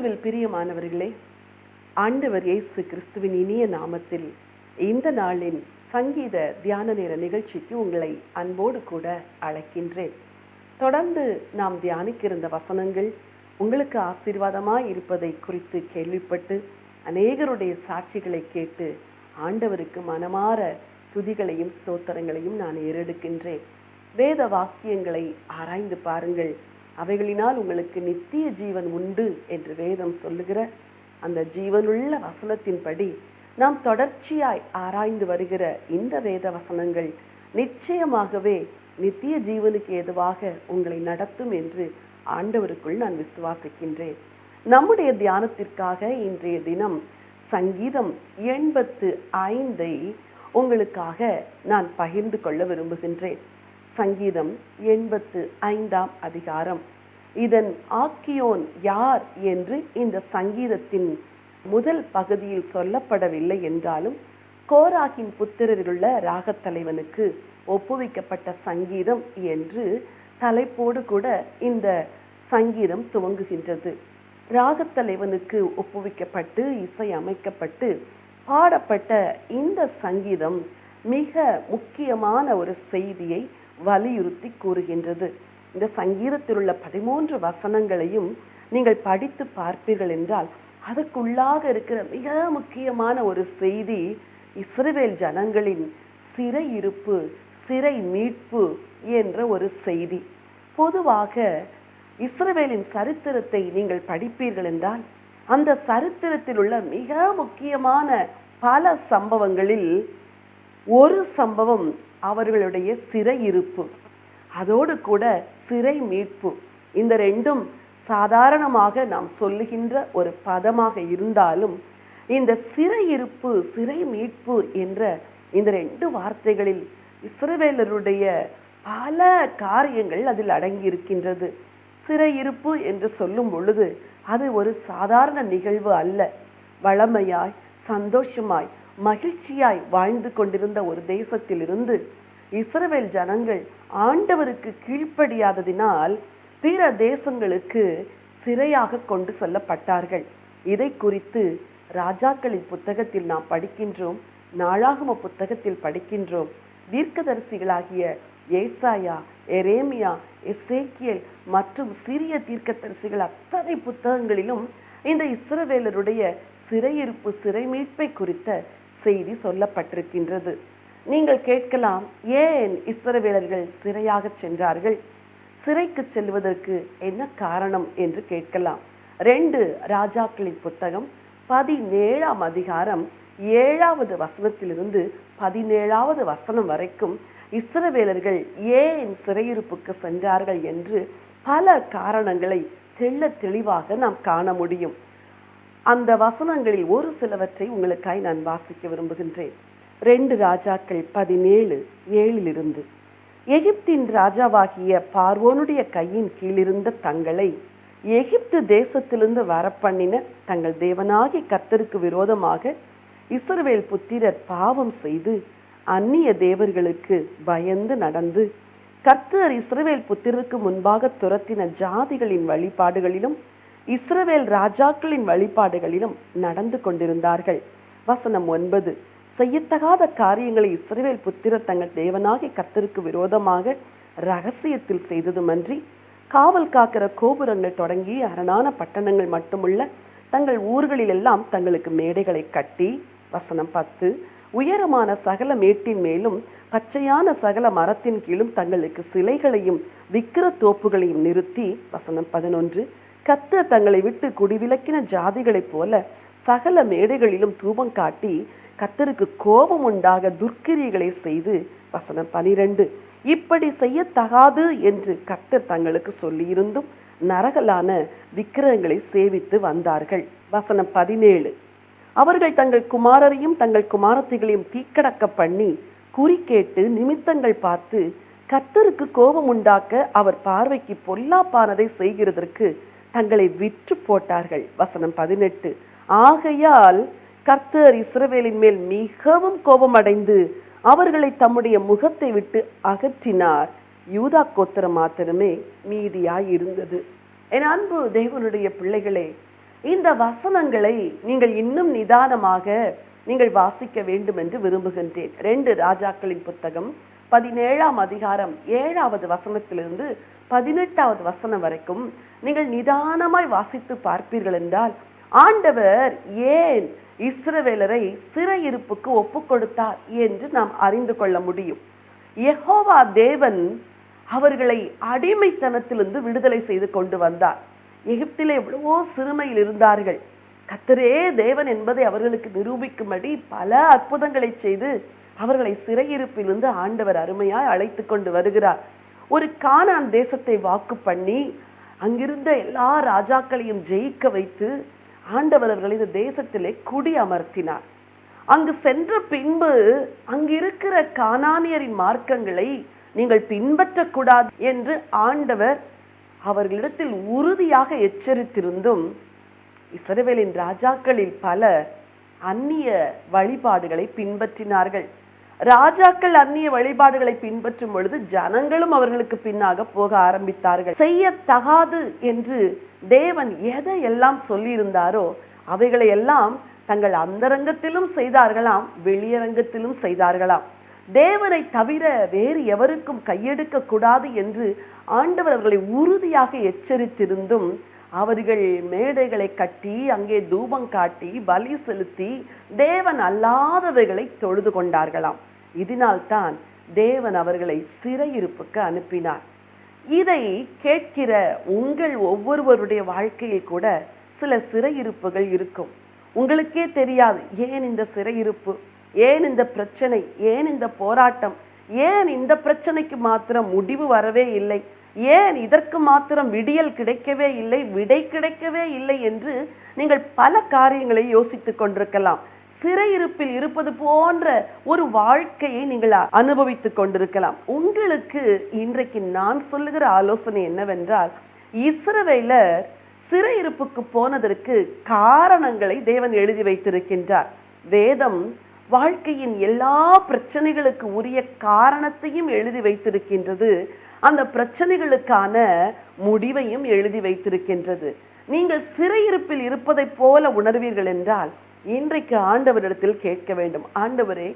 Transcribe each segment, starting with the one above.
கிறிஸ்துவில் பிரியமானவர்களே, ஆண்டவர் இயேசு கிறிஸ்துவின் இனிய நாமத்தில் இந்த நாளின் சங்கீத தியான நேர நிகழ்ச்சிக்கு உங்களை அன்போடு கூட அழைக்கின்றேன். தொடர்ந்து நாம் தியானிக்கிற வசனங்கள் உங்களுக்கு ஆசீர்வாதமாய் இருப்பதை குறித்து கேள்விப்பட்டு அநேகருடைய சாட்சிகளை கேட்டு ஆண்டவருக்கு மனமாற துதிகளையும் ஸ்தோத்திரங்களையும் நான் ஏறெடுக்கின்றேன். வேத வாக்கியங்களை ஆராய்ந்து பாருங்கள், அவைகளினால் உங்களுக்கு நித்திய ஜீவன் உண்டு என்று வேதம் சொல்லுகிற அந்த ஜீவனுள்ள வசனத்தின்படி நாம் தொடர்ச்சியாய் ஆராய்ந்து வருகிற இந்த வேத வசனங்கள் நிச்சயமாகவே நித்திய ஜீவனுக்கு ஏதுவாக உங்களை நடத்தும் என்று ஆண்டவருக்குள் நான் விசுவாசிக்கின்றேன். நம்முடைய தியானத்திற்காக இன்றைய தினம் சங்கீதம் 85 உங்களுக்காக நான் பகிர்ந்து கொள்ள விரும்புகின்றேன். சங்கீதம் 85 அதிகாரம். இதன் ஆக்கியோன் யார் என்று இந்த சங்கீதத்தின் முதல் பகுதியில் சொல்லப்படவில்லை என்றாலும் கோராகின் புத்திரரிலுள்ள ராகத்தலைவனுக்கு ஒப்புவிக்கப்பட்ட சங்கீதம் என்று தலைப்போடு கூட இந்த சங்கீதம் துவங்குகின்றது. ராகத்தலைவனுக்கு ஒப்புவிக்கப்பட்டு இசை அமைக்கப்பட்டு பாடப்பட்ட இந்த சங்கீதம் மிக முக்கியமான ஒரு செய்தியை வலியுறுத்தி கூறுகின்றது. இந்த சங்கீதத்தில் உள்ள 13 வசனங்களையும் நீங்கள் படித்து பார்ப்பீர்கள் என்றால் அதற்குள்ளாக இருக்கிற மிக முக்கியமான ஒரு செய்தி இஸ்ரவேல் ஜனங்களின் சிறையிருப்பு, சிறை மீட்பு என்ற ஒரு செய்தி. பொதுவாக இஸ்ரவேலின் சரித்திரத்தை நீங்கள் படிப்பீர்கள் என்றால் அந்த சரித்திரத்தில் உள்ள மிக முக்கியமான பல சம்பவங்களில் ஒரு சம்பவம் அவர்களுடைய சிறையிருப்பு, அதோடு கூட சிறை மீட்பு. இந்த ரெண்டும் சாதாரணமாக நாம் சொல்லுகின்ற ஒரு பதமாக இருந்தாலும் இந்த சிறையிருப்பு, சிறை மீட்பு என்ற இந்த 2 வார்த்தைகளில் இஸ்ரவேலருடைய பல காரியங்கள் அதில் அடங்கி இருக்கின்றது. சிறையிருப்பு என்று சொல்லும் பொழுது அது ஒரு சாதாரண நிகழ்வு அல்ல. வளமையாய், சந்தோஷமாய், மகிழ்ச்சியாய் வாழ்ந்து கொண்டிருந்த ஒரு தேசத்திலிருந்து இஸ்ரவேல் ஜனங்கள் ஆண்டவருக்கு கீழ்ப்படியாததினால் பிற தேசங்களுக்கு சிறையாக கொண்டு செல்லப்பட்டார்கள். இதை குறித்து ராஜாக்களின் புத்தகத்தில் நாம் படிக்கின்றோம், நாளாகம புத்தகத்தில் படிக்கின்றோம். தீர்க்கதரிசிகளாகிய ஏசாயா, எரேமியா, எசேக்கியேல் மற்றும் சிறிய தீர்க்கதரிசிகள் அத்தனை புத்தகங்களிலும் இந்த இஸ்ரவேலருடைய சிறையிருப்பு, சிறை மீட்பை குறித்த செய்தி சொல்லப்பட்டிருக்கின்றது. நீங்கள் கேட்கலாம், ஏன் இஸ்ரவேலர்கள் சிறையாக சென்றார்கள்? சிறைக்கு செல்வதற்கு என்ன காரணம் என்று கேட்கலாம். 2 ராஜாக்களின் புத்தகம் 17 அதிகாரம் 7வது வசனத்திலிருந்து 17வது வசனம் வரைக்கும் இஸ்ரவேலர்கள் ஏன் சிறையிருப்புக்கு சென்றார்கள் என்று பல காரணங்களை தெளிவாக நாம் காண முடியும். அந்த வசனங்களில் ஒரு சிலவற்றை உங்களுக்காய் நான் வாசிக்க விரும்புகின்றேன். 2 ராஜாக்கள் 17:7 எகிப்தின் ராஜாவாகிய பார்வோனுடைய கையின் கீழிருந்த தங்களை எகிப்து தேசத்திலிருந்து வரப்பண்ணின தங்கள் தேவனாகிய கர்த்தருக்கு விரோதமாக இஸ்ரவேல் புத்திரர் பாவம் செய்து அந்நிய தேவர்களுக்கு பயந்து நடந்து கர்த்தர் இஸ்ரவேல் புத்திரருக்கு முன்பாக துரத்தின ஜாதிகளின் வழிபாடுகளிலும் இஸ்ரவேல் ராஜாக்களின் வழிபாடுகளிலும் நடந்து கொண்டிருந்தார்கள். வசனம் 9. செய்யத்தகாத காரியங்களை இஸ்ரவேல் புத்திரர் தங்கள் தேவனாகிய கர்த்தருக்கு விரோதமாக ரகசியத்தில் செய்ததுமன்றி காவல் காக்கிற கோபுரங்கள் தொடங்கி அரணான பட்டணங்கள் மட்டுமுள்ள தங்கள் ஊர்களில் எல்லாம் தங்களுக்கு மேடைகளை கட்டி, வசனம் 10, உயரமான சகல மேட்டின் மேலும் பச்சையான சகல மரத்தின் கீழும் தங்களுக்கு சிலைகளையும் விக்கிர தோப்புகளையும் நிறுத்தி, வசனம் 11, கர்த்தர் தங்களை விட்டு குடிவிலக்கின ஜாதிகளைப் போல சகல மேடைகளிலும் தூபம் காட்டி கர்த்தருக்கு கோபம் உண்டாக துர்க்கிரியைகளை செய்து, வசனம் 12, இப்படி செய்யத்தகாது என்று கர்த்தர் தங்களுக்கு சொல்லியிருந்தும் நரகலான விக்கிரகங்களை சேவித்து வந்தார்கள். வசனம் 17, அவர்கள் தங்கள் குமாரரையும் தங்கள் குமாரத்திகளையும் தீக்கடக்க பண்ணி குறி கேட்டு நிமித்தங்கள் பார்த்து கர்த்தருக்கு கோபம் உண்டாக்க அவர் பார்வைக்கு பொல்லாப்பானதை செய்கிறதற்கு தங்களை விற்று போட்டார்கள். வசனம் 18, ஆகையால் கர்த்தர் இஸ்ரவேலின் மேல் மிகவும் கோபமடைந்து அவர்களை தம்முடைய முகத்தை விட்டு அகற்றினார். யூதா கோத்திரம் மாத்திரமே மீதியாய் இருந்தது. என் அன்பு தேவனுடைய பிள்ளைகளே, இந்த வசனங்களை நீங்கள் இன்னும் நிதானமாக நீங்கள் வாசிக்க வேண்டும் என்று விரும்புகின்றேன். 2 ராஜாக்களின் புத்தகம் 17ஆம் அதிகாரம் 7வது வசனத்திலிருந்து 18வது வசனம் வரைக்கும் நீங்கள் நிதானமாய் வாசித்து பார்ப்பீர்கள் என்றால், ஆண்டவர் ஏன் இஸ்ரவேலரை சிறையிருப்புக்கு ஒப்பு கொடுத்தார் என்று நாம் அறிந்து கொள்ள முடியும். யெகோவா தேவன் அவர்களை அடிமைத்தனத்திலிருந்து விடுதலை செய்து கொண்டு வந்தார். எகிப்திலே எவ்வளவோ சிறுமையில் இருந்தார்கள். கர்த்தரே தேவன் என்பதை அவர்களுக்கு நிரூபிக்கும்படி பல அற்புதங்களை செய்து அவர்களை சிறையிருப்பிலிருந்து ஆண்டவர் அருமையாய் அழைத்து கொண்டு வருகிறார். ஒரு கானான் தேசத்தை வாக்கு பண்ணி அங்கிருந்த எல்லா ராஜாக்களையும் ஜெயிக்க வைத்து ஆண்டவர் அவர்களை இந்த தேசத்திலே குடி அமர்த்தினார். அங்கு சென்ற பின்பு அங்கிருக்கிற கானானியரின் மார்க்கங்களை நீங்கள் பின்பற்றக்கூடாது என்று ஆண்டவர் அவர்களிடத்தில் உறுதியாக எச்சரித்திருந்தும் இஸ்ரவேலின் ராஜாக்களில் பலர் அந்நிய வழிபாடுகளை பின்பற்றினார்கள். ராஜாக்கள் அந்நிய வழிபாடுகளை பின்பற்றும் பொழுது ஜனங்களும் அவர்களுக்கு பின்னாக போக ஆரம்பித்தார்கள். செய்யத்தகாது என்று தேவன் எதையெல்லாம் சொல்லியிருந்தாரோ அவைகளை எல்லாம் தங்கள் அந்தரங்கத்திலும் செய்தார்களாம், வெளியரங்கத்திலும் செய்தார்களாம். தேவனை தவிர வேறு எவருக்கும் கையெடுக்க கூடாது என்று ஆண்டவர் அவர்களை உறுதியாக எச்சரித்திருந்தும் அவர்கள் மேடைகளை கட்டி அங்கே தூபம் காட்டி பலி செலுத்தி தேவன் அல்லாதவைகளை தொழுது கொண்டார்களாம். இதனால்தான் தேவன் அவர்களை சிறையிருப்புக்கு அனுப்பினார். இதை கேட்கிற உங்கள் ஒவ்வொருவருடைய வாழ்க்கையில் கூட சில சிறையிருப்புகள் இருக்கும். உங்களுக்கே தெரியாது, ஏன் இந்த சிறையிருப்பு, ஏன் இந்த பிரச்சனை, ஏன் இந்த போராட்டம், ஏன் இந்த பிரச்சனைக்கு மாத்திரம் முடிவு வரவே இல்லை, ஏன் இதற்கு மாத்திரம் விடியல் கிடைக்கவே இல்லை, விடை கிடைக்கவே இல்லை என்று நீங்கள் பல காரியங்களை யோசித்துக் கொண்டிருக்கலாம். சிறையிருப்பில் இருப்பது போன்ற ஒரு வாழ்க்கையை நீங்கள் அனுபவித்துக் கொண்டிருக்கலாம். உங்களுக்கு இன்றைக்கு நான் சொல்லுகிற ஆலோசனை என்னவென்றால், இஸ்ரவேலர் சிறையிருப்புக்கு போனதற்கு காரணங்களை தேவன் எழுதி வைத்திருக்கின்றார். வேதம் வாழ்க்கையின் எல்லா பிரச்சனைகளுக்கு உரிய காரணத்தையும் எழுதி வைத்திருக்கின்றது. அந்த பிரச்சனைகளுக்கான முடிவையும் எழுதி வைத்திருக்கின்றது. நீங்கள் சிறையிருப்பில் இருப்பதை போல உணர்வீர்கள் என்றால் இன்றைக்கு ஆண்டவரிடத்தில் கேட்க வேண்டும், ஆண்டவரே,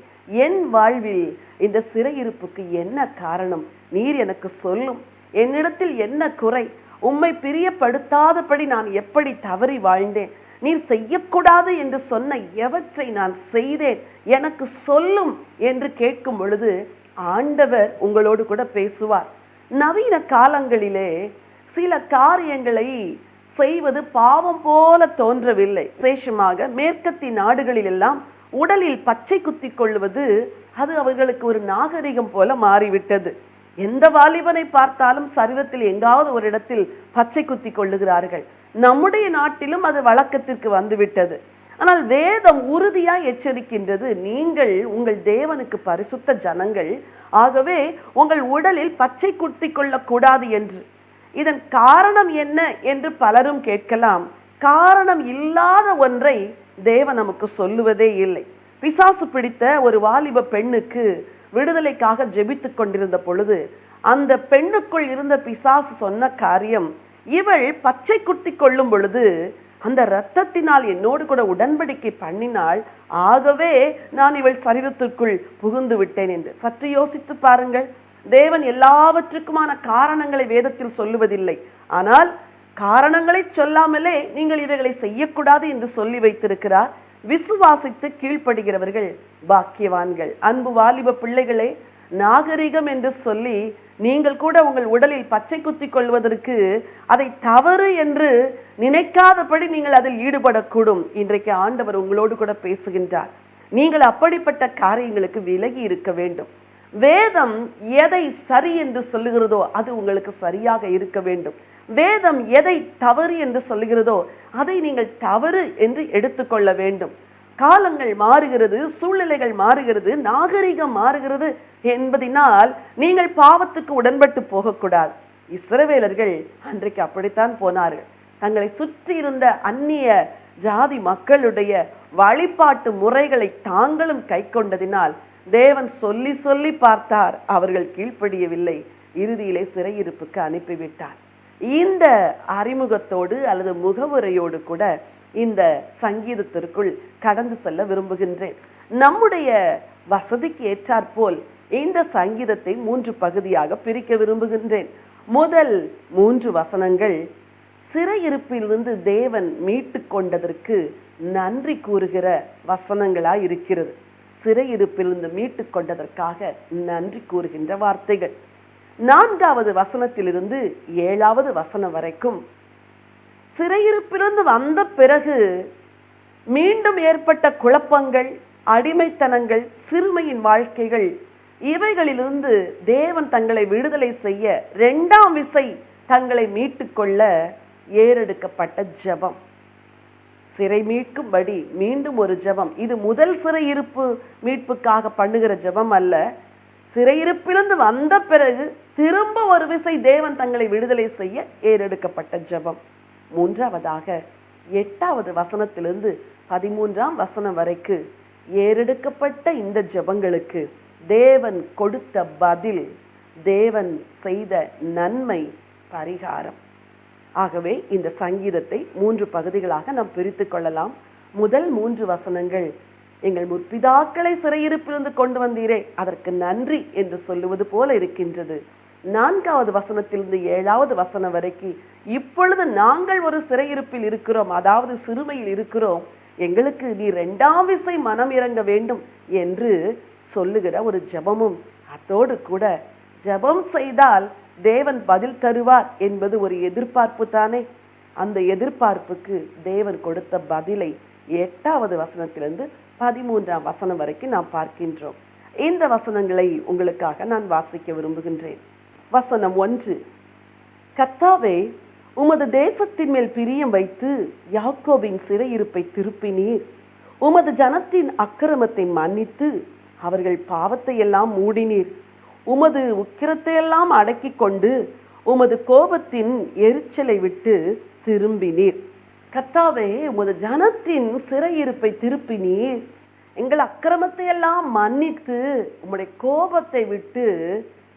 என் வாழ்வில் இந்த சிறையிருப்புக்கு என்ன காரணம்? நீர் எனக்கு சொல்லும். என்னிடத்தில் என்ன குறை? உம்மை பிரியப்படுத்தாதபடி நான் எப்படி தவறி வாழ்ந்தேன்? நீர் செய்யக்கூடாது என்று சொன்ன எவற்றை நான் செய்தேன்? எனக்கு சொல்லும் என்று கேட்கும் பொழுது ஆண்டவர் உங்களோடு கூட பேசுவார். நவீன காலங்களிலே சில காரியங்களை செய்வது பாவம் போல தோன்றவில்லை. விசேஷமாக மேற்கத்திய நாடுகளில் எல்லாம் உடலில் பச்சை குத்தி கொள்வது அது அவர்களுக்கு ஒரு நாகரிகம் போல மாறிவிட்டது. எந்த வாலிபனை பார்த்தாலும் சரீரத்தில் எங்காவது ஒரு இடத்தில் பச்சை குத்தி கொள்ளுகிறார்கள். நம்முடைய நாட்டிலும் அது வழக்கத்திற்கு வந்துவிட்டது. ஆனால் வேதம் உறுதியாய் எச்சரிக்கின்றது, நீங்கள் உங்கள் தேவனுக்கு பரிசுத்த ஜனங்கள், ஆகவே உங்கள் உடலில் பச்சை குத்தி கொள்ளக்கூடாது என்று. இதன் காரணம் என்ன என்று பலரும் கேட்கலாம். காரணம் இல்லாத ஒன்றை தேவன் நமக்கு சொல்லுவதே இல்லை. பிசாசு பிடித்த ஒரு வாலிப பெண்ணுக்கு விடுதலைக்காக ஜெபித்துக் கொண்டிருந்த பொழுது அந்த பெண்ணுக்குள் இருந்த பிசாசு சொன்ன காரியம், இவள் பச்சை குத்தி கொள்ளும் பொழுது அந்த இரத்தத்தினால் என்னோடு கூட உடன்படிக்கை பண்ணினாள், ஆகவே நான் இவள் சரீரத்திற்குள் புகுந்து விட்டேன் என்று. சற்று யோசித்து பாருங்கள். தேவன் எல்லாவற்றுக்குமான காரணங்களை வேதத்தில் சொல்லுவதில்லை. ஆனால் காரணங்களை சொல்லாமலே நீங்கள் இவைகளை செய்யக்கூடாது என்று சொல்லி வைத்திருக்கிறார். விசுவாசித்து கீழ்ப்படுகிறவர்கள் பாக்கியவான்கள். அன்பு வாலிப பிள்ளைகளே, நாகரிகம் என்று சொல்லி நீங்கள் கூட உங்கள் உடலில் பச்சை குத்தி கொள்வதற்கு அதை தவறு என்று நினைக்காதபடி நீங்கள் அதில் ஈடுபடக்கூடும். இன்றைக்கு ஆண்டவர் உங்களோடு கூட பேசுகின்றார். நீங்கள் அப்படிப்பட்ட காரியங்களுக்கு விலகி இருக்க வேண்டும். வேதம் எதை சரி என்று சொல்லுகிறதோ அது உங்களுக்கு சரியாக இருக்க வேண்டும். வேதம் எதை தவறு என்று சொல்லுகிறதோ அதை நீங்கள் தவறு என்று எடுத்துக்கொள்ள வேண்டும். காலங்கள் மாறுகிறது, சூழ்நிலைகள் மாறுகிறது, நாகரிகம் மாறுகிறது என்பதனால் நீங்கள் பாவத்துக்கு உடன்பட்டு போகக்கூடாது. இஸ்ரவேலர்கள் அன்றைக்கு அப்படித்தான் போனார்கள். தங்களை சுற்றி இருந்த அந்நிய ஜாதி மக்களுடைய வழிபாட்டு முறைகளை தாங்களும் கை கொண்டதினால் தேவன் சொல்லி சொல்லி பார்த்தார், அவர்கள் கீழ்ப்படியவில்லை. இறுதியிலே சிறையிருப்புக்கு அனுப்பிவிட்டார். இந்த அறிமுகத்தோடு அல்லது முகவுரையோடு கூட இந்த சங்கீதத்திற்குள் கடந்து செல்ல விரும்புகின்றேன். நம்முடைய வசதிக்கு ஏற்றாற்போல் இந்த சங்கீதத்தை 3 பகுதியாக பிரிக்க விரும்புகின்றேன். முதல் 3 வசனங்கள் சிறையிருப்பிலிருந்து தேவன் மீட்டு கொண்டதற்கு நன்றி கூறுகிற வசனங்களாய் இருக்கிறது. சிறையிருப்பிலிருந்து மீட்டு கொண்டதற்காக நன்றி கூறுகின்ற வார்த்தைகள். 4வது வசனத்திலிருந்து 7வது வசனம் வரைக்கும் சிறையிருப்பிலிருந்து வந்த பிறகு மீண்டும் ஏற்பட்ட குழப்பங்கள், அடிமைத்தனங்கள், சிறுமையின் வாழ்க்கைகள், இவைகளிலிருந்து தேவன் தங்களை விடுதலை செய்ய 2ஆம் விசை தங்களை மீட்டுக்கொள்ள ஏறெடுக்கப்பட்ட ஜெபம், சிறை மீட்கும்படி மீண்டும் ஒரு ஜெபம். இது முதல் சிறையிருப்பு மீட்புக்காக பண்ணுகிற ஜெபம் அல்ல. சிறையிருப்பிலிருந்து வந்த பிறகு திரும்ப ஒரு விசை தேவன் தங்களை விடுதலை செய்ய ஏறெடுக்கப்பட்ட ஜெபம். 3வதாக 8வது வசனத்திலிருந்து 13ஆம் வசனம் வரைக்கு ஏறெடுக்கப்பட்ட இந்த ஜெபங்களுக்கு தேவன் கொடுத்த பதில், தேவன் செய்த நன்மை, பரிகாரம். ஆகவே இந்த சங்கீதத்தை 3 பகுதிகளாக நாம் பிரித்து கொள்ளலாம். முதல் 3 வசனங்கள் எங்கள் முற்பிதாக்களை சிறையிருப்பிலிருந்து கொண்டு வந்தீரே, அதற்கு நன்றி என்று சொல்லுவது போல இருக்கின்றது. 4வது வசனத்திலிருந்து 7வது வசனம் வரைக்கும் இப்பொழுது நாங்கள் ஒரு சிறையிருப்பில் இருக்கிறோம், அதாவது சிறுமையில் இருக்கிறோம், எங்களுக்கு நீ 2ஆம் விசை மனம் இறங்க வேண்டும் என்று சொல்லுகிற ஒரு ஜெபமும், அதோடு கூட ஜெபம் செய்தால் தேவன் பதில் தருவார் என்பது ஒரு எதிர்பார்ப்பு தானே. அந்த எதிர்பார்ப்புக்கு தேவன் கொடுத்த பதிலை 8வது வசனத்திலிருந்து 13ஆம் வசனம் வரைக்கும் நாம் பார்க்கின்றோம். இந்த வசனங்களை உங்களுக்காக நான் வாசிக்க விரும்புகின்றேன். வசனம் 1. கர்த்தாவே, உமது தேசத்தின் மேல் பிரியம் வைத்து யாக்கோபின் சிறையிருப்பை திருப்பினீர். உமது ஜனத்தின் அக்கிரமத்தை மன்னித்து அவர்கள் பாவத்தை எல்லாம் மூடினீர். உமது உக்கிரத்தை எல்லாம் அடக்கி கொண்டு உமது கோபத்தின் எரிச்சலை விட்டு திரும்பினீர். கர்த்தாவே, உமது ஜனத்தின் சிறையிருப்பை திருப்பினீர். எங்கள் அக்கிரமத்தை எல்லாம் மன்னித்து உம்முடைய கோபத்தை விட்டு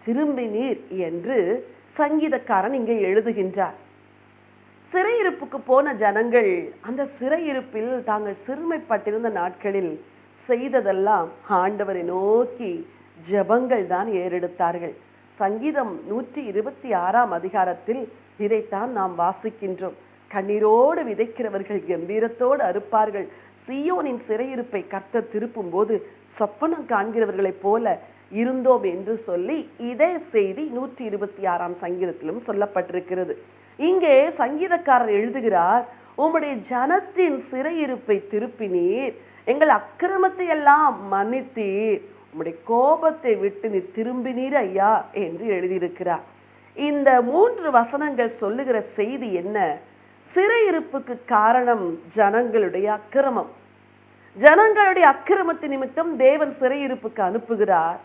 திரும்பினீர் என்று சங்கீதக்காரன் இங்கே எழுதுகின்றார். சிறையிருப்புக்கு போன ஜனங்கள் அந்த சிறையிருப்பில் தாங்கள் சிறுமைப்பட்டிருந்த நாட்களில் செய்ததெல்லாம் ஆண்டவரை நோக்கி ஜெபங்கள் தான் ஏறெடுத்தார்கள். சங்கீதம் 126ஆம் அதிகாரத்தில் இதைத்தான் நாம் வாசிக்கின்றோம். கண்ணீரோடு விதைக்கிறவர்கள் கம்பீரத்தோடு அறுப்பார்கள். சீயோனின் சிறையிருப்பை கர்த்தர் திருப்பும் போது சொப்பனம் காண்கிறவர்களைப் போல இருந்தோம் என்று சொல்லி இதே செய்தி 126ஆம் சங்கீதத்திலும் சொல்லப்பட்டிருக்கிறது. இங்கே சங்கீதக்காரர் எழுதுகிறார், உம்முடைய ஜனத்தின் சிறையிருப்பை திருப்பினீர், எங்கள் அக்கிரமத்தை எல்லாம் மன்னித்தீர், உம்முடைய கோபத்தை விட்டு நீ திரும்பினீர் ஐயா என்று எழுதியிருக்கிறார். இந்த 3 வசனங்கள் சொல்லுகிற செய்தி என்ன? சிறையிருப்புக்கு காரணம் ஜனங்களுடைய அக்கிரமம். ஜனங்களுடைய அக்கிரமத்து நிமித்தம் தேவன் சிறையிருப்புக்கு அனுப்புகிறார்.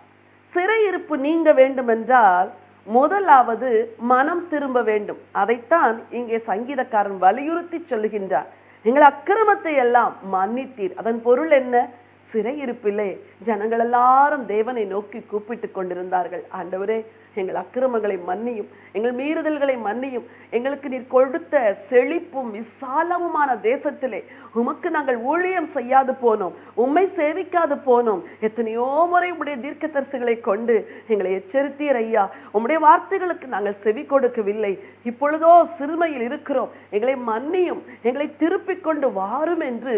சிறையிருப்பு நீங்க வேண்டும் என்றால் முதலாவது மனம் திரும்ப வேண்டும். அதைத்தான் இங்கே சங்கீதக்காரன் வலியுறுத்தி சொல்லுகின்றார். எங்கள் அக்கிரமத்தை எல்லாம் மன்னித்தீர். அதன் பொருள் என்ன? சிறையிருப்பிலே ஜனங்கள் எல்லாரும் தேவனை நோக்கி கூப்பிட்டு கொண்டிருந்தார்கள். ஆண்டவரே, எங்கள் அக்கிரமங்களை மன்னியும், எங்கள் மீறுதல்களை மன்னியும், எங்களுக்கு நீர் கொடுத்த செழிப்பும் விசாலமுமான தேசத்திலே உமக்கு நாங்கள் ஊழியம் செய்யாது போனோம், உம்மை சேவிக்காது போனோம், எத்தனையோ முறை உம்முடைய தீர்க்கதரிசிகளை கொண்டு எங்களை எச்சரித்தீர் ஐயா, உம்முடைய வார்த்தைகளுக்கு நாங்கள் செவி கொடுக்கவில்லை, இப்பொழுதோ சிறுமையில் இருக்கிறோம், எங்களை மன்னியும், எங்களை திருப்பிக் கொண்டு வாரும் என்று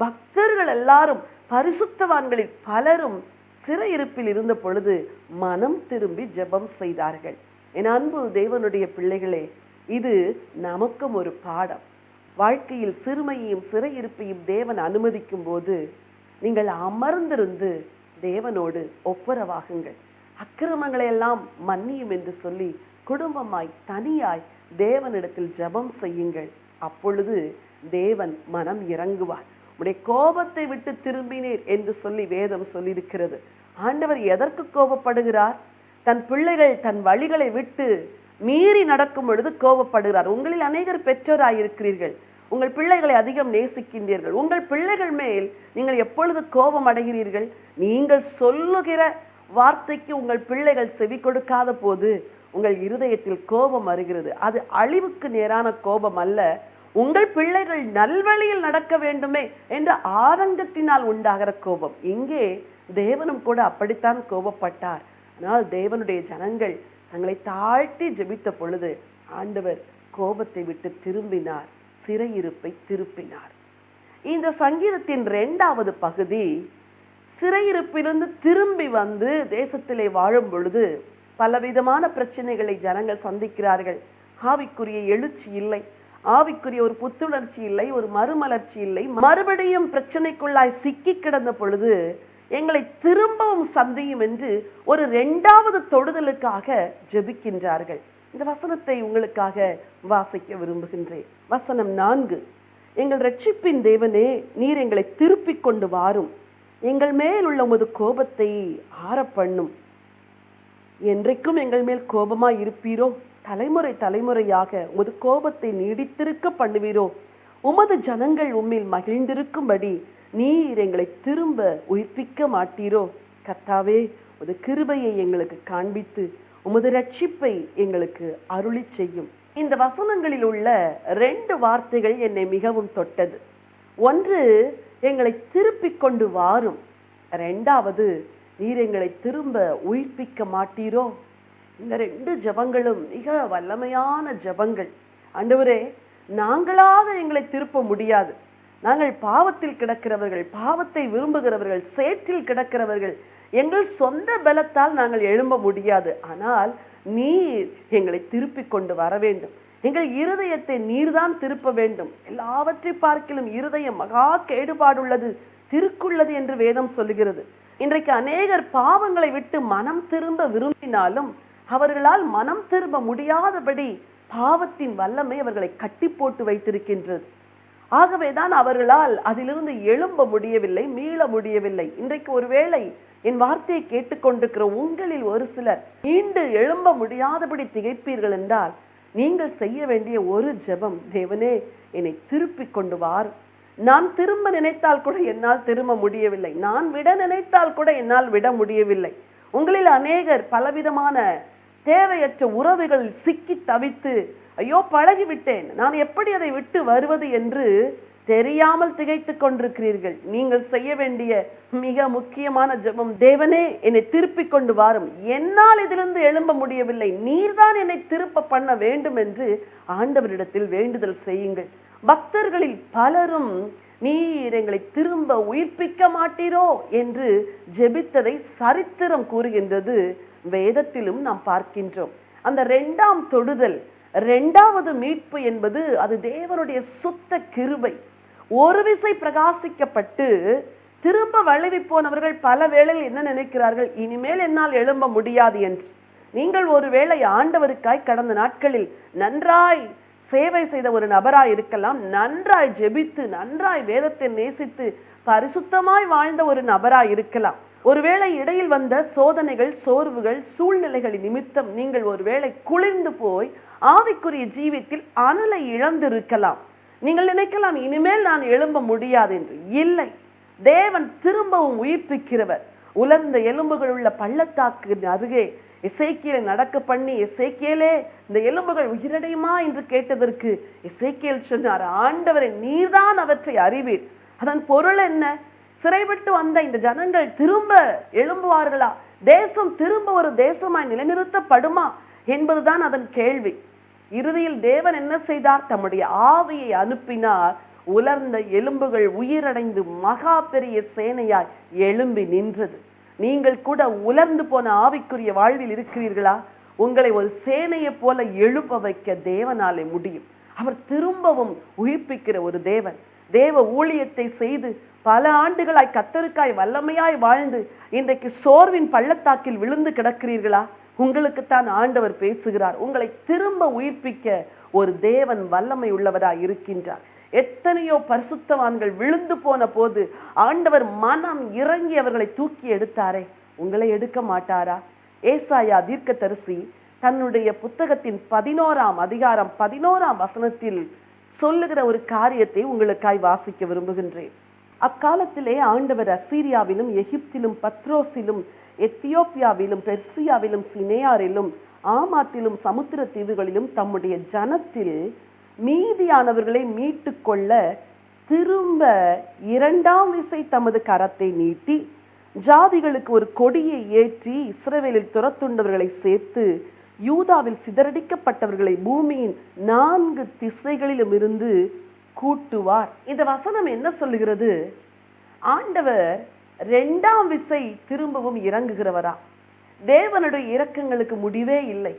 பக்தர்கள் எல்லாரும், பரிசுத்தவான்களில் பலரும் சிறையிருப்பில் இருந்த பொழுது மனம் திரும்பி ஜெபம் செய்தார்கள். என் அன்பு தேவனுடைய பிள்ளைகளே, இது நமக்கும் ஒரு பாடம். வாழ்க்கையில் சிறுமையையும் சிறையிருப்பையும் தேவன் அனுமதிக்கும் போது நீங்கள் அமர்ந்திருந்து தேவனோடு ஒப்புரவாகுங்கள். அக்கிரமங்களை எல்லாம் மன்னியும் என்று சொல்லி குடும்பமாய் தனியாய் தேவனிடத்தில் ஜெபம் செய்யுங்கள். அப்பொழுது தேவன் மனம் இறங்குவார். உடைய கோபத்தை விட்டு திரும்பினீர் என்று சொல்லி வேதம் சொல்லியிருக்கிறது. ஆண்டவர் எதற்கு கோபப்படுகிறார்? தன் பிள்ளைகள் தன் வழிகளை விட்டு மீறி நடக்கும் பொழுது கோபப்படுகிறார். உங்களில் அநேகர் பெற்றோராயிருக்கிறீர்கள், உங்கள் பிள்ளைகளை அதிகம் நேசிக்கின்றீர்கள். உங்கள் பிள்ளைகள் மேல் நீங்கள் எப்பொழுது கோபம் அடைகிறீர்கள்? நீங்கள் சொல்லுகிற வார்த்தைக்கு உங்கள் பிள்ளைகள் செவி கொடுக்காத போது உங்கள் இருதயத்தில் கோபம் வருகிறது. அது அழிவுக்கு நேரான கோபம் அல்ல, உங்கள் பிள்ளைகள் நல்வழியில் நடக்க வேண்டுமே என்ற ஆதங்கத்தினால் உண்டாகிற கோபம். இங்கே தேவனும் கூட அப்படித்தான் கோபப்பட்டார். ஆனால் தேவனுடைய ஜனங்கள் தங்களை தாழ்த்தி ஜெபித்த பொழுது ஆண்டவர் கோபத்தை விட்டு திரும்பினார், சிறையிருப்பை திருப்பினார். இந்த சங்கீதத்தின் 2வது பகுதி சிறையிருப்பிலிருந்து திரும்பி வந்து தேசத்திலே வாழும் பொழுது பலவிதமான பிரச்சனைகளை ஜனங்கள் சந்திக்கிறார்கள். ஆவிக்குரிய எழுச்சி இல்லை, ஆவிக்குரிய ஒரு புத்துணர்ச்சி இல்லை, ஒரு மறுமலர்ச்சி இல்லை. மறுபடியும் பிரச்சனைக்குள்ளாய் சிக்கி கிடந்த பொழுது எங்களை திரும்பவும் சந்தியும் என்று ஒரு 2வது தொடுதலுக்காக ஜெபிக்கின்றார்கள். இந்த வசனத்தை உங்களுக்காக வாசிக்க விரும்புகின்றேன். வசனம் 4. எங்கள் இரட்சிப்பின் தேவனே, நீர் எங்களை திருப்பிக் கொண்டு வாரும், எங்கள் மேல் உள்ள உமது கோபத்தை ஆற பண்ணும். என்றைக்கும் எங்கள் மேல் கோபமாய் இருப்பீரோ? தலைமுறை தலைமுறையாக உமது கோபத்தை நீடித்திருக்க பண்ணுவீரோ? உமது ஜனங்கள் உம்மில் மகிழ்ந்திருக்கும்படி நீர் எங்களை திரும்ப உயிர்ப்பிக்க மாட்டீரோ? கர்த்தாவே, உமது கிருபையை எங்களுக்கு காண்பித்து உமது இரட்சிப்பை எங்களுக்கு அருளி செய்யும். இந்த வசனங்களில் உள்ள 2 வார்த்தைகள் என்னை மிகவும் தொட்டது. ஒன்று, எங்களை திருப்பிக் கொண்டு வாரும். 2வது, நீர் எங்களை திரும்ப உயிர்ப்பிக்க மாட்டீரோ? இந்த 2 ஜெபங்களும் மிக வல்லமையான ஜெபங்கள். ஆண்டவரே, நாங்களாக எங்களை திருப்ப முடியாது. நாங்கள் பாவத்தில் கிடக்கிறவர்கள், பாவத்தை விரும்புகிறவர்கள், சேற்றில் கிடக்கிறவர்கள். எங்கள் சொந்த பலத்தால் நாங்கள் எழும்ப முடியாது. ஆனால் நீர் எங்களை திருப்பிக் கொண்டு வர வேண்டும். எங்கள் இருதயத்தை நீர்தான் திருப்ப வேண்டும். எல்லாவற்றை பார்க்கிலும் இருதயம் மகா கேடுபாடுள்ளது, திருக்குள்ளது என்று வேதம் சொல்லுகிறது. இன்றைக்கு அநேகர் பாவங்களை விட்டு மனம் திரும்ப விரும்பினாலும் அவர்களால் மனம் திரும்ப முடியாதபடி பாவத்தின் வல்லமை அவர்களை கட்டி போட்டு வைத்திருக்கின்றது. ஆகவேதான் அவர்களால் அதிலிருந்து எழும்ப முடியவில்லை, மீள முடியவில்லை. இன்றைக்கு ஒருவேளை என் வார்த்தையை கேட்டுக்கொண்டிருக்கிற உங்களில் ஒரு சிலர் மீண்டு எழும்ப முடியாதபடி திகைப்பீர்கள் என்றால் நீங்கள் செய்ய வேண்டிய ஒரு ஜெபம், தேவனே, என்னை திருப்பிக் கொண்டு வார். நான் திரும்ப நினைத்தால் கூட என்னால் திரும்ப முடியவில்லை, நான் விட நினைத்தால் கூட என்னால் விட முடியவில்லை. உங்களில் அநேகர் பலவிதமான தேவையற்ற உறவுகளில் சிக்கி தவித்து, ஐயோ பழகிவிட்டேன், நான் எப்படி அதை விட்டு வருவது என்று தெரியாமல் திகைத்து கொண்டிருக்கிறீர்கள். நீங்கள் செய்ய வேண்டிய மிக முக்கியமான ஜெபம், தேவனே, என்னை திருப்பிக் கொண்டு வாரும். என்னால் இதிலிருந்து எழும்ப முடியவில்லை, நீர்தான் என்னை திருப்ப பண்ண வேண்டும் என்று ஆண்டவரிடத்தில் வேண்டுதல் செய்யுங்கள். பக்தர்களில் பலரும் நீர் எங்களை திரும்ப உயிர்ப்பிக்க மாட்டீரோ என்று ஜெபித்ததை சரித்திரம் கூறுகின்றது, வேதத்திலும் நாம் பார்க்கின்றோம். அந்த 2ஆம் தொடுதல், 2வது மீட்பு என்பது அது தேவனுடைய சுத்த கிருபை. ஒரு விசை பிரகாசிக்கப்பட்டு திரும்ப வழுவி போனவர்கள் பல வேளையில் என்ன நினைக்கிறார்கள், இனிமேல் என்னால் எழும்ப முடியாது என்று. நீங்கள் ஒருவேளை ஆண்டவருக்காய் கடந்த நாட்களில் நன்றாய் சேவை செய்த ஒரு நபராய் இருக்கலாம், நன்றாய் ஜெபித்து நன்றாய் வேதத்தை நேசித்து பரிசுத்தமாய் வாழ்ந்த ஒரு நபராய் இருக்கலாம். ஒருவேளை இடையில் வந்த சோதனைகள், சோர்வுகள், சூழ்நிலைகளின் நிமித்தம் நீங்கள் ஒருவேளை குளிர்ந்து போய் ஆவிக்குரிய ஜீவித்தில் அனலை இழந்திருக்கலாம். நீங்கள் நினைக்கலாம், இனிமேல் நான் எழும்ப முடியாது என்று. இல்லை, தேவன் திரும்பவும் உயிர்ப்பிக்கிறவர். உலர்ந்த எலும்புகள் உள்ள பள்ளத்தாக்கு அருகே எசேக்கியேலை நடக்க பண்ணி, எசேக்கியேலே, இந்த எலும்புகள் உயிரடையுமா என்று கேட்டதற்கு எசேக்கியேல் சொன்னார், ஆண்டவரே, நீர்தான் அவற்றை அறிவீர். அதன் பொருள் என்ன? சிறைவிட்டு வந்த இந்த ஜனங்கள் திரும்ப எழும்புவார்களா? தேசம் திரும்ப ஒரு தேசமாய் நிலைநிறுத்தப்படுமா என்பதுதான் அதன் கேள்வி. இறுதியில் தேவன் என்ன செய்தார்? தம்முடைய ஆவியை அனுப்பினார். உலர்ந்த எலும்புகள் உயிரடைந்து மகா பெரிய சேனையாய் எழும்பி நின்றது. நீங்கள் கூட உலர்ந்து போன ஆவிக்குரிய வாழ்வில் இருக்கிறீர்களா? உங்களை ஒரு சேனையை போல எழுப்ப வைக்க தேவனாலே முடியும். அவர் திரும்பவும் உயிர்ப்பிக்கிற ஒரு தேவன். தேவ ஊழியத்தை செய்து பல ஆண்டுகளாய் கர்த்தருக்காய் வல்லமையாய் வாழ்ந்து இன்றைக்கு சோர்வின் பள்ளத்தாக்கில் விழுந்து கிடக்கிறீர்களா? உங்களுக்குத்தான் ஆண்டவர் பேசுகிறார். உங்களை திரும்ப உயிர்ப்பிக்க ஒரு தேவன் வல்லமை உள்ளவராய் இருக்கின்றார். எத்தனையோ பரிசுத்தவான்கள் விழுந்து போன போது ஆண்டவர் மனம் இறங்கி அவர்களை தூக்கி எடுத்தாரே, உங்களை எடுக்க மாட்டாரா? ஏசாயா தீர்க்கதரிசி தன்னுடைய புத்தகத்தின் 11ஆம் அதிகாரம் 11ஆம் வசனத்தில் சொல்லுகிற ஒரு காரியத்தை உங்களுக்காய் வாசிக்க விரும்புகின்றேன். அக்காலத்திலே ஆண்டவர் அசீரியாவிலும் எகிப்திலும் பத்ரோசிலும் எத்தியோப்பியாவிலும் பெர்சியாவிலும் சினேயாரிலும் ஆமாத்திலும் சமுத்திர தீவுகளிலும் தம்முடைய ஜனத்தில் மீதியானவர்களை மீட்டு கொள்ள திரும்ப இரண்டாம் விசை தமது கரத்தை நீட்டி ஜாதிகளுக்கு ஒரு கொடியை ஏற்றி இஸ்ரவேலில் துரத்துண்டவர்களை சேர்த்து யூதாவில் சிதறடிக்கப்பட்டவர்களை பூமியின் 4 திசைகளிலும் இருந்து கூட்டுவார். இந்த வசனம் என்ன சொல்லுகிறது? ஆண்டவர் 2ஆம் விசை திரும்பவும் இறங்குகிறவரா? தேவனுடைய இரக்கங்களுக்கு முடிவே இல்லை.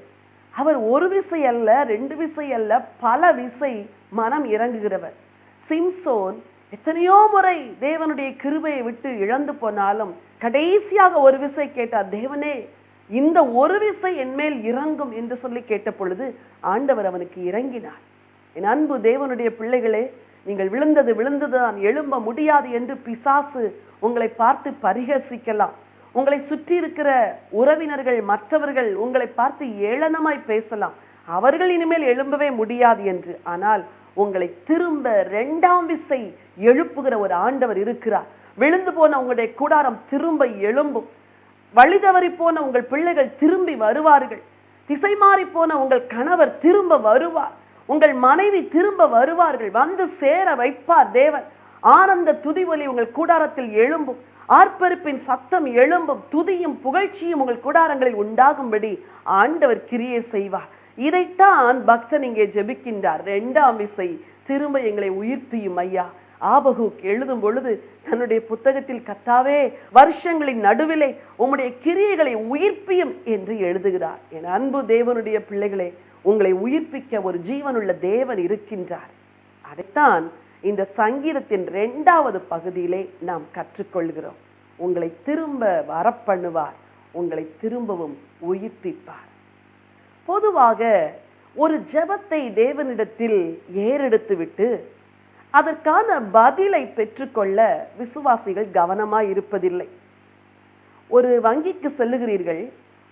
அவர் ஒரு விசை அல்ல, 2 விசை அல்ல, பல விசை மனம் இறங்குகிறவர். சிம்சோன் எத்தனையோ முறை தேவனுடைய கிருபையை விட்டு இழந்து போனாலும் கடைசியாக ஒரு விசை கேட்டார், தேவனே இந்த ஒரு விசை என்மேல் இறங்கும் என்று சொல்லி கேட்ட பொழுது ஆண்டவர் அவனுக்கு இறங்கினார். என் அன்பு தேவனுடைய பிள்ளைகளே, நீங்கள் விழுந்ததுதான், எழும்ப முடியாது என்று பிசாசு உங்களை பார்த்து பரிகசிக்கலாம். உங்களை சுற்றி இருக்கிற உறவினர்கள் மற்றவர்கள் உங்களை பார்த்து ஏளனமாய் பேசலாம், அவர்கள் இனிமேல் எழும்பவே முடியாது என்று. ஆனால் உங்களை திரும்ப 2ஆம் விசை எழுப்புகிற ஒரு ஆண்டவர் இருக்கிறார். விழுந்து போன உங்களுடைய கூடாரம் திரும்ப எழும்பும். வழி தவறி போன உங்கள் பிள்ளைகள் திரும்பி வருவார்கள். திசை மாறி போன உங்கள் கணவர் திரும்ப வருவார். உங்கள் மனைவி திரும்ப வருவார்கள். வந்து சேர வைப்பார் தேவன். ஆனந்த துதி ஒலி உங்கள் கூடாரத்தில் எழும்பும். ஆர்ப்பரிப்பின் சத்தம் எழும்பும். துதியும் புகழ்ச்சியும் உங்கள் கூடாரங்களில் உண்டாகும்படி ஆண்டவர் கிரியை செய்வார். இதைத்தான் பக்தன் இங்கே ஜெபிக்கின்றார். 2ஆம் விசை திரும்ப எங்களை உயிர்ப்பியும் ஐயா. ஆபகுக் எழுதும் பொழுது தன்னுடைய புத்தகத்தில், கர்த்தாவே வருஷங்களின் நடுவிலே உம்முடைய கிரியைகளை உயிர்ப்பியும் என்று எழுதுகிறார். என் அன்பு தேவனுடைய பிள்ளைகளே, உங்களை உயிர்ப்பிக்க ஒரு ஜீவனுள்ள தேவன் இருக்கின்றார். அதைத்தான் இந்த சங்கீதத்தின் 2வது பகுதியிலே நாம் கற்றுக்கொள்கிறோம். உங்களை திரும்ப வரப்பண்ணுவார், உங்களை திரும்பவும் உயிர்ப்பிப்பார். பொதுவாக ஒரு ஜெபத்தை தேவனிடத்தில் ஏறெடுத்து விட்டு அதற்கான பதிலை பெற்றுக்கொள்ள விசுவாசிகள் கவனமாய் இருப்பதில்லை. ஒரு வங்கிக்கு செல்லுகிறீர்கள்,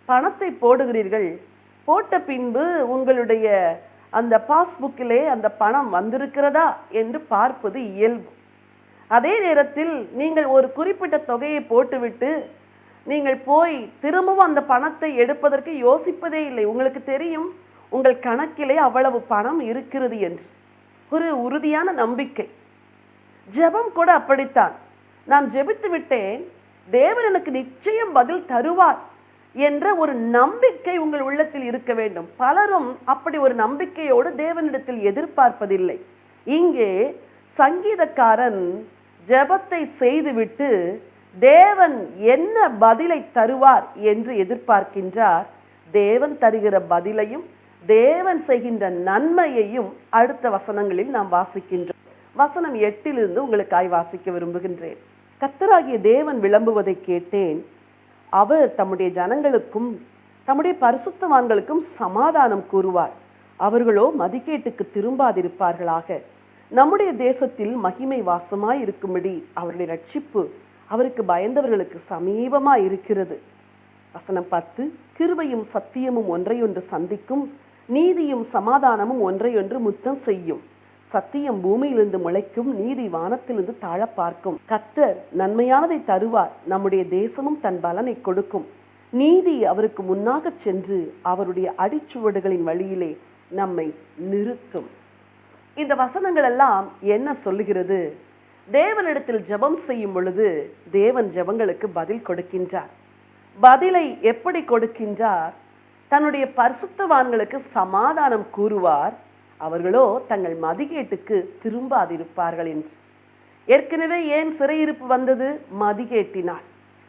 பணத்தை போடுகிறீர்கள், போட்ட பின்பு உங்களுடைய அந்த பாஸ்புக்கிலே அந்த பணம் வந்திருக்கிறதா என்று பார்ப்பது இயல்பு. அதே நேரத்தில் நீங்கள் ஒரு குறிப்பிட்ட தொகையை போட்டுவிட்டு நீங்கள் போய் திரும்பவும் அந்த பணத்தை எடுப்பதற்கு யோசிப்பதே இல்லை. உங்களுக்கு தெரியும் உங்கள் கணக்கிலே அவ்வளவு பணம் இருக்கிறது என்று ஒரு உறுதியான நம்பிக்கை. ஜெபம் கூட அப்படித்தான். நான் ஜெபித்து விட்டேன், தேவன் எனக்கு நிச்சயம் பதில் தருவார் என்ற ஒரு நம்பிக்கை உங்கள் உள்ளத்தில் இருக்க வேண்டும். பலரும் அப்படி ஒரு நம்பிக்கையோடு தேவனிடத்தில் எதிர்பார்ப்பதில்லை. இங்கே சங்கீதக்காரன் ஜெபத்தை செய்துவிட்டு தேவன் என்ன பதிலை தருவார் என்று எதிர்பார்க்கின்றார். தேவன் தருகிற பதிலையும் தேவன் செய்கின்ற நன்மையையும் அடுத்த வசனங்களில் நாம் வாசிக்கின்றோம். வசனம் 8 உங்களுக்காய் வாசிக்க விரும்புகின்றேன். கர்த்தராகிய தேவன் விளம்புவதை கேட்டேன். அவர் தம்முடைய ஜனங்களுக்கும் தம்முடைய பரிசுத்தவான்களுக்கும் சமாதானம் கூறுவார். அவர்களோ மதிகேட்டுக்கு திரும்பாதிருப்பார்களாக. நம்முடைய தேசத்தில் மகிமை வாசமாய் இருக்கும்படி அவருடைய ரட்சிப்பு அவருக்கு பயந்தவர்களுக்கு சமீபமாய் இருக்கிறது. வசனம் 10, கிருபையும் சத்தியமும் ஒன்றையொன்று சந்திக்கும், நீதியும் சமாதானமும் ஒன்றையொன்று முத்தம் செய்யும். சத்தியம் பூமியிலிருந்து முளைக்கும், நீதி வானத்திலிருந்து தாழ பார்க்கும். கர்த்தர் நன்மையானதை தருவார், நம்முடைய தேசமும் தன் பலனை கொடுக்கும். நீதி அவருக்கு முன்னாக சென்று அவருடைய அடிச்சுவடுகளின் வழியிலே நம்மை நிறுத்தும். இந்த வசனங்கள் எல்லாம் என்ன சொல்லுகிறது? தேவனிடத்தில் ஜெபம் செய்யும் பொழுது தேவன் ஜெபங்களுக்கு பதில் கொடுக்கின்றார். பதிலை எப்படி கொடுக்கின்றார்? தன்னுடைய பரிசுத்தவான்களுக்கு சமாதானம் கூறுவார், அவர்களோ தங்கள் மதிகேட்டுக்கு திரும்பாதிருப்பார்கள் என்று. ஏற்கனவே ஏன் சிறையிருப்பு வந்தது? மதிகேட்டினால்,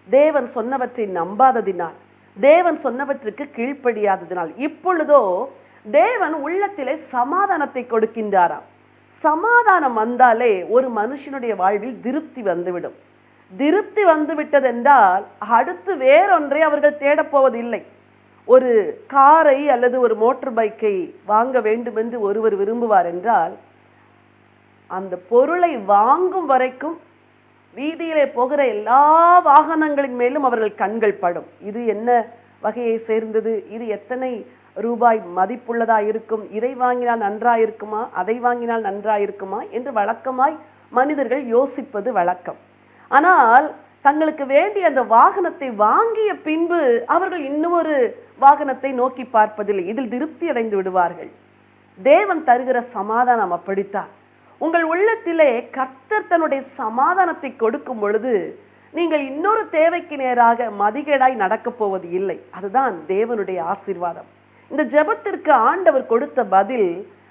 தேவன் சொன்னவற்றை நம்பாததினால், தேவன் சொன்னவற்றுக்கு கீழ்ப்படியாததினால். இப்பொழுதோ தேவன் உள்ளத்திலே சமாதானத்தை கொடுக்கின்றாராம். சமாதானம் வந்தாலே ஒரு மனுஷனுடைய வாழ்வில் திருப்தி வந்துவிடும். திருப்தி வந்துவிட்டதென்றால் அடுத்து வேறொன்றை அவர்கள் தேடப்போவதில்லை. ஒரு காரை அல்லது ஒரு மோட்டார் பைக்கை வாங்க வேண்டும் என்று ஒருவர் விரும்புவார் என்றால் அந்த பொருளை வாங்கும் வரைக்கும் வீதியிலே போகிற எல்லா வாகனங்களின் மேலும் அவர்கள் கண்கள் படும். இது என்ன வகையை சேர்ந்தது, இது எத்தனை ரூபாய் மதிப்புள்ளதா இருக்கும், இதை வாங்கினால் நன்றாயிருக்குமா, அதை வாங்கினால் நன்றாயிருக்குமா என்று வழக்கமாய் மனிதர்கள் யோசிப்பது வழக்கம். ஆனால் தங்களுக்கு வேண்டிய அந்த வாகனத்தை வாங்கிய பின்பு அவர்கள் இன்னொரு வாகனத்தை நோக்கி பார்ப்பதில்லை. இதில் திருப்தி அடைந்து விடுவார்கள். தேவன் தருகிற சமாதானம் அப்படித்தான். உங்கள் உள்ளத்திலே கர்த்தர் தன்னுடைய சமாதானத்தை கொடுக்கும் பொழுது நீங்கள் இன்னொரு தேவைக்கு நேராக மதிகேடாய் நடக்கப் போவது இல்லை. அதுதான் தேவனுடைய ஆசீர்வாதம். இந்த ஜெபத்திற்கு ஆண்டவர் கொடுத்த பதில்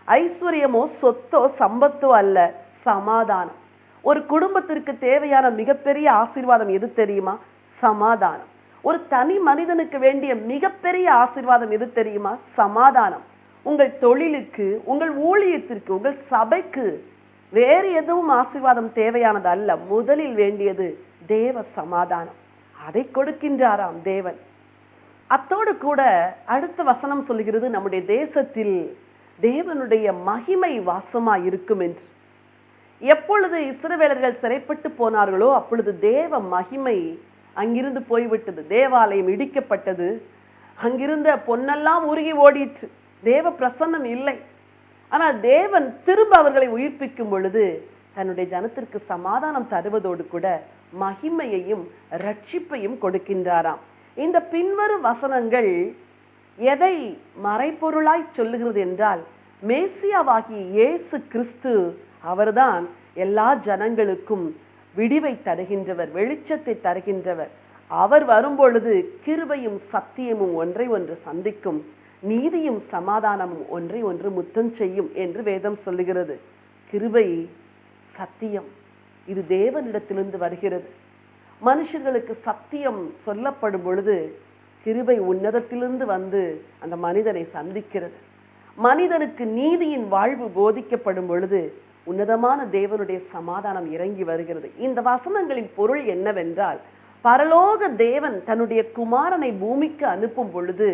ஐஸ்வர்யமோ சொத்தோ சம்பத்தோ அல்ல, சமாதானம். ஒரு குடும்பத்திற்கு தேவையான மிகப்பெரிய ஆசீர்வாதம் எது தெரியுமா? சமாதானம். ஒரு தனி மனிதனுக்கு வேண்டிய மிகப்பெரிய ஆசீர்வாதம் எது தெரியுமா? சமாதானம். உங்கள் தொழிலுக்கு, உங்கள் ஊழியத்திற்கு, உங்கள் சபைக்கு வேறு எதுவும் ஆசீர்வாதம் தேவையானது அல்ல. முதலில் வேண்டியது தேவ சமாதானம். அதை கொடுக்கின்றாராம் தேவன். அத்தோடு கூட அடுத்த வசனம் சொல்கிறது, நம்முடைய தேசத்தில் தேவனுடைய மகிமை வாசமாய் இருக்கும் என்று. எப்பொழுது இஸ்ரவேலர்கள் சிறைப்பட்டு போனார்களோ அப்பொழுது தேவ மகிமை அங்கிருந்து போய்விட்டது. தேவாலயம் இடிக்கப்பட்டது. அங்கிருந்த பொன்னெல்லாம் உருகி ஓடிற்று. தேவ பிரசன்னம் இல்லை. ஆனால் தேவன் திரும்ப அவர்களை உயிர்ப்பிக்கும் பொழுது தன்னுடைய ஜனத்திற்கு சமாதானம் தருவதோடு கூட மகிமையையும் ரட்சிப்பையும் கொடுக்கின்றாராம். இந்த பின்வரும் வசனங்கள் எதை மறைபொருளாய் சொல்லுகிறது என்றால், மேசியாவாகிய இயேசு கிறிஸ்து அவர்தான் எல்லா ஜனங்களுக்கும் விடிவை தருகின்றவர், வெளிச்சத்தை தருகின்றவர். அவர் வரும்பொழுது கிருபையும் சத்தியமும் ஒன்றை ஒன்று சந்திக்கும், நீதியும் சமாதானமும் ஒன்றை ஒன்று முத்தம் செய்யும் என்று வேதம் சொல்லுகிறது. கிருபை, சத்தியம் இது தேவனிடத்திலிருந்து வருகிறது. மனுஷர்களுக்கு சத்தியம் சொல்லப்படும் பொழுது கிருபை உன்னதத்திலிருந்து வந்து அந்த மனிதனை சந்திக்கிறது. மனிதனுக்கு நீதியின் வாழ்வு போதிக்கப்படும் பொழுது உன்னதமான தேவனுடைய சமாதானம் இறங்கி வருகிறது. இந்த வசனங்களின் பொருள் என்னவென்றால், பரலோக தேவன் தன்னுடைய குமாரனை பூமிக்கு அனுப்பும் பொழுது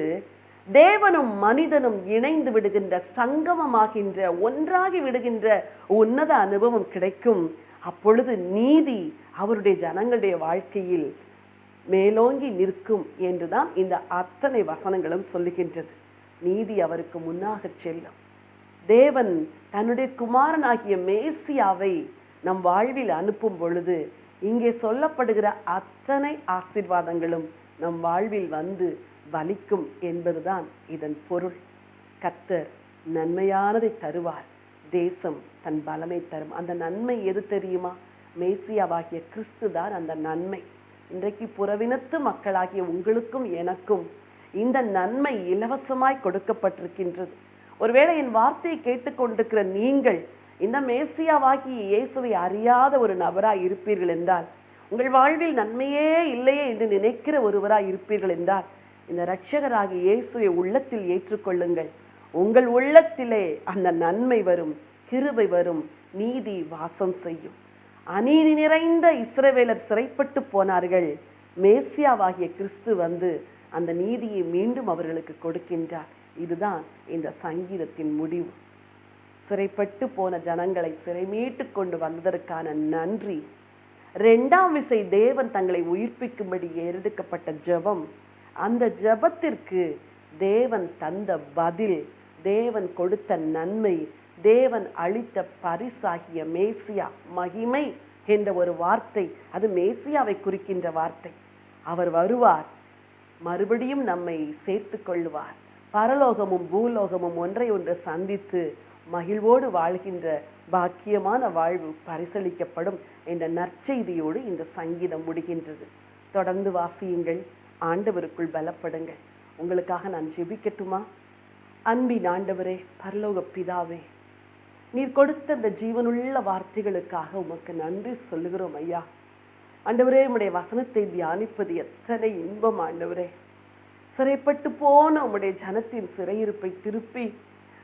தேவனும் மனிதனும் இணைந்து விடுகின்ற, சங்கமமாகின்ற, ஒன்றாகி விடுகின்ற உன்னத அனுபவம் கிடைக்கும். அப்பொழுது நீதி அவருடைய ஜனங்களுடைய வாழ்க்கையில் மேலோங்கி நிற்கும் என்றுதான் இந்த அத்தனை வசனங்களும் சொல்லுகின்றது. நீதி அவருக்கு முன்னாக செல்லும். தேவன் தன்னுடைய குமாரனாகிய மேசியாவை நம் வாழ்வில் அனுப்பும் பொழுது இங்கே சொல்லப்படுகிற அத்தனை ஆசீர்வாதங்களும் நம் வாழ்வில் வந்து பலிக்கும் என்பதுதான் இதன் பொருள். கர்த்தர் நன்மையானதை தருவார், தேசம் தன் பலனை தரும். அந்த நன்மை எது தெரியுமா? மேசியாவாகிய கிறிஸ்து தான் அந்த நன்மை. இன்றைக்கு புறவினத்து மக்களாகிய உங்களுக்கும் எனக்கும் இந்த நன்மை இலவசமாய் கொடுக்கப்பட்டிருக்கின்றது. ஒருவேளை என் வார்த்தையை கேட்டுக்கொண்டிருக்கிற நீங்கள் இந்த மேசியாவாகிய இயேசுவை அறியாத ஒரு நபராய் இருப்பீர்கள் என்றால், உங்கள் வாழ்வில் நன்மையே இல்லையே என்று நினைக்கிற ஒருவராய் இருப்பீர்கள் என்றால், இந்த இரட்சகராகிய இயேசுவை உள்ளத்தில் ஏற்றுக்கொள்ளுங்கள். உங்கள் உள்ளத்திலே அந்த நன்மை வரும், கிருபை வரும், நீதி வாசம் செய்யும். அநீதி நிறைந்த இஸ்ரவேலர் சிறைப்பட்டு போனார்கள். மேசியாவாகிய கிறிஸ்து வந்து அந்த நீதியை மீண்டும் அவர்களுக்கு கொடுக்கின்றார். இதுதான் இந்த சங்கீதத்தின் முடிவு. சிறைப்பட்டு போன ஜனங்களை சிறை மீட்டு கொண்டு வந்ததற்கான நன்றி. இரண்டாம் விசை தேவன் தங்களை உயிர்ப்பிக்கும்படி ஏறெடுக்கப்பட்ட ஜெபம், அந்த ஜெபத்திற்கு தேவன் தந்த பதில், தேவன் கொடுத்த நன்மை, தேவன் அளித்த பரிசாகிய மேசியா, மகிமை என்ற ஒரு வார்த்தை, அது மேசியாவை குறிக்கின்ற வார்த்தை. அவர் வருவார், மறுபடியும் நம்மை சேர்த்து கொள்ளுவார். பரலோகமும் பூலோகமும் ஒன்றை ஒன்று சந்தித்து மகிழ்வோடு வாழ்கின்ற பாக்கியமான வாழ்வு பரிசளிக்கப்படும் என்ற நற்செய்தியோடு இந்த சங்கீதம் முடிகின்றது. தொடர்ந்து வாசியுங்கள், ஆண்டவருக்குள் பலப்படுங்கள். உங்களுக்காக நான் ஜெபிக்கட்டுமா? அன்பின் ஆண்டவரே, பரலோக பிதாவே, நீர் கொடுத்த இந்த ஜீவனுள்ள வார்த்தைகளுக்காக உமக்கு நன்றி சொல்லுகிறோம் ஐயா. ஆண்டவரே, உம்முடைய வசனத்தை தியானிப்பது எத்தனை இன்பம் ஆண்டவரே. சிறைப்பட்டு போன உம்முடைய ஜனத்தின் சிறையிருப்பை திருப்பி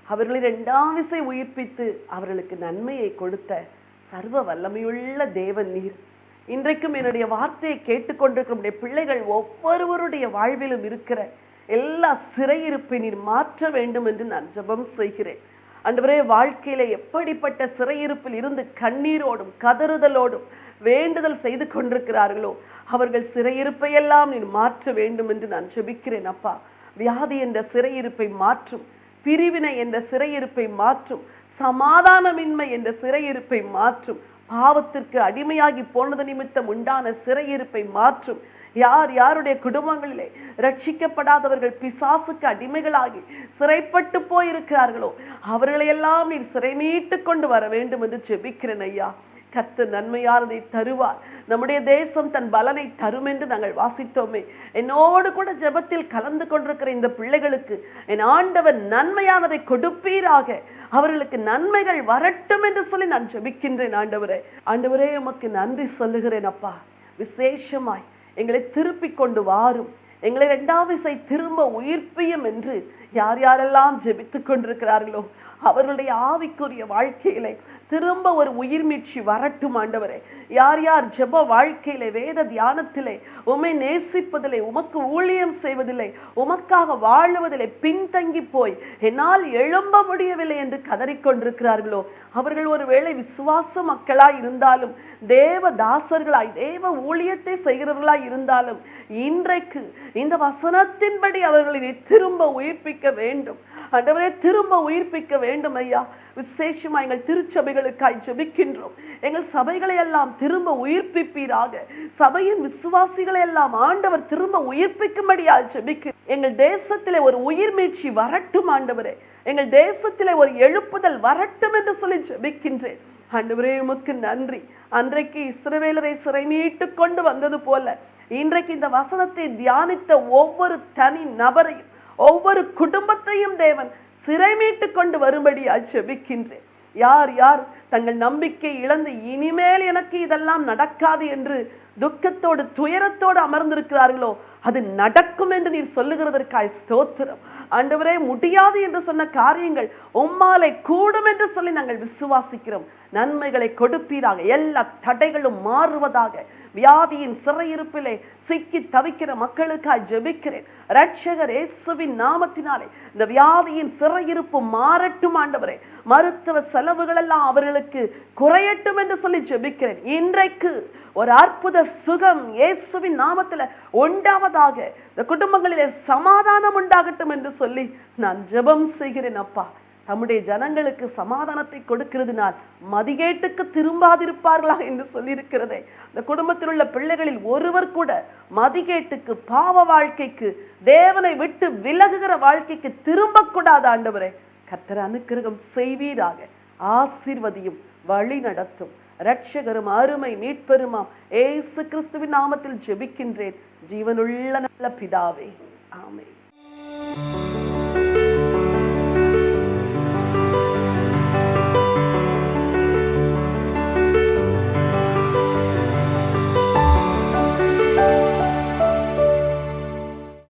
அவர்களை இரண்டாம் விசை உயிர்ப்பித்து அவர்களுக்கு நன்மையை கொடுத்த சர்வ வல்லமையுள்ள தேவன் நீர். இன்றைக்கும் என்னுடைய வார்த்தையை கேட்டுக்கொண்டிருக்கிற நம்முடைய பிள்ளைகள் ஒவ்வொருவருடைய வாழ்விலும் இருக்கிற எல்லா சிறையிருப்பை நீர் மாற்ற வேண்டும் என்று நான் ஜெபம் செய்கிறேன். ஆண்டவரே, வாழ்க்கையில எப்படிப்பட்ட சிறையிருப்பில் இருந்து கண்ணீரோடும் கதறுதலோடும் வேண்டுதல் செய்து கொண்டிருக்கிறார்களோ அவர்கள் சிறையிருப்பை எல்லாம் நீர் மாற்ற வேண்டும் என்று நான் ஜெபிக்கிறேன் அப்பா. வியாதி என்ற சிறையிருப்பை மாற்றும், பிரிவினை என்ற சிறையிருப்பை மாற்றும், சமாதானமின்மை என்ற சிறையிருப்பை மாற்றும், பாவத்திற்கு அடிமையாகி போனது நிமித்தம் உண்டான சிறையிருப்பை மாற்றும். யார் யாருடைய குடும்பங்களிலே ரட்சிக்கப்படாதவர்கள் பிசாசுக்கு அடிமைகளாகி சிறைப்பட்டு போயிருக்கிறார்களோ அவர்களையெல்லாம் நீர் சிறை மீட்டு கொண்டு வர வேண்டும் என்று ஜெபிக்கிறேன் ஐயா. கர்த்தர் நன்மையானதை தருவார். நம்முடைய தேசம் தன் பலனை தரும் என்று நாங்கள் வாசித்தோமே. என்னோடு கூட ஜெபத்தில் கலந்து கொண்டிருக்கிற இந்த பிள்ளைகளுக்கு என் ஆண்டவர் நன்மையானதை கொடுப்பீராக, அவர்களுக்கு நன்மைகள் வரட்டும் என்று சொல்லி நான் ஜெபிக்கின்றேன். ஆண்டவரே, ஆண்டவரே உமக்கு நன்றி சொல்லுகிறேன் அப்பா. விசேஷமாய் எங்களை திருப்பி கொண்டு வாரும், எங்களை இரண்டாவது விசை திரும்ப உயிர்ப்பியும் என்று யார் யாரெல்லாம் ஜெபித்துக் கொண்டிருக்கிறார்களோ அவர்களுடைய ஆவிக்குரிய வாழ்க்கையிலே திரும்ப ஒரு உயிர் மீட்சி வரட்டும் ஆண்டவரே. யார் யார் ஜெப வாழ்க்கையிலே, வேத தியானத்திலே, உம்மை நேசிப்பதிலே, உமக்கு ஊழியம் செய்வதில்லை, உமக்காக வாழுவதில்லை பின்தங்கி போய் என்னால் எழும்ப முடியவில்லை என்று கதறிக்கொண்டிருக்கிறார்களோ அவர்கள் ஒருவேளை விசுவாச மக்களாய் இருந்தாலும், தேவ தாசர்களாய் தேவ ஊழியத்தை செய்கிறவர்களாய் இருந்தாலும் இன்றைக்கு இந்த வசனத்தின்படி அவர்களை திரும்ப உயிர்ப்பிக்க வேண்டும் ஆண்டவரே, திரும்ப உயிர்ப்பிக்க வேண்டும் ஐயா. விசேஷமா எங்கள் திருச்சபைகளுக்காய் ஜெபிக்கின்றோம். எங்கள் சபைகளை எல்லாம் திரும்ப உயிர்ப்பிப்பீராக. சபையின் விசுவாசிகளை எல்லாம் ஆண்டவர் திரும்ப உயிர்ப்பிக்கும்படியா ஜெபிக்க. எங்கள் தேசத்திலே ஒரு உயிர் மீட்சி வரட்டும் ஆண்டவரே, எங்கள் தேசத்திலே ஒரு எழுப்புதல் வரட்டும் என்று சொல்லி ஜெபிக்கின்றேன். ஆண்டவரே உமக்கு நன்றி. அன்றைக்கு இஸ்ரவேலரை சிறை மீட்டு கொண்டு வந்தது போல இன்றைக்கு இந்த வசனத்தை தியானித்த ஒவ்வொரு தனி நபரையும், ஒவ்வொரு குடும்பத்தையும் தேவன் சிறை மீட்டு கொண்டு வரும்படியா ஜெபிக்கின்றேன். யார் யார் தங்கள் நம்பிக்கை இழந்து இனிமேல் எனக்கு இதெல்லாம் நடக்காது என்று துக்கத்தோடு துயரத்தோடு அமர்ந்திருக்கிறார்களோ அது நடக்கும் என்று நீர் சொல்லுகிறதற்காய் ஸ்தோத்திரம் ஆண்டவரே. முடியாது என்று சொன்ன காரியங்கள் உம்மாலே கூடும் என்று சொல்லி நாங்கள் விசுவாசிக்கிறோம். நன்மைகளை கொடுப்பீராக, எல்லா தடைகளும் மாறுவதாக. வியாதியின் சிறையிருப்பிலே சிக்கி தவிக்கிற மக்களுக்காய் ஜெபிக்கிறேன். இரட்சகர் இயேசுவின் நாமத்தினாலே இந்த வியாதியின் சிறையிருப்பு மாறட்டும் ஆண்டவரே. மருத்துவ செலவுகள் எல்லாம் அவர்களுக்கு குறையட்டும் என்று சொல்லி ஜெபிக்கிறேன். இன்றைக்கு ஒரு அற்புத சுகம் இயேசுவின் நாமத்தில் உண்டாவதாக. இந்த குடும்பங்களிலே சமாதானம் உண்டாகட்டும் என்று சொல்லி நான் ஜெபம் செய்கிறேன் அப்பா. நம்முடைய ஜனங்களுக்கு சமாதானத்தை கொடுக்கிறதுனால் மதிகேட்டுக்கு திரும்பாதிருப்பார்களா என்று சொல்லியிருக்கிறதே. இந்த குடும்பத்தில் உள்ள பிள்ளைகளில் ஒருவர் கூட மதிகேட்டுக்கு, பாவ வாழ்க்கைக்கு, தேவனை விட்டு விலகுகிற வாழ்க்கைக்கு திரும்பக்கூடாது ஆண்டவரே. கர்த்தர் அனுக்கிரகம் செய்வீராக. ஆசீர்வதியும், வழி நடத்தும். இரட்சகரும் அருமை மீட்பெருமாம் இயேசு கிறிஸ்துவின் நாமத்தில் ஜெபிக்கின்றேன் ஜீவனுள்ள நல்ல பிதாவே, ஆமென்.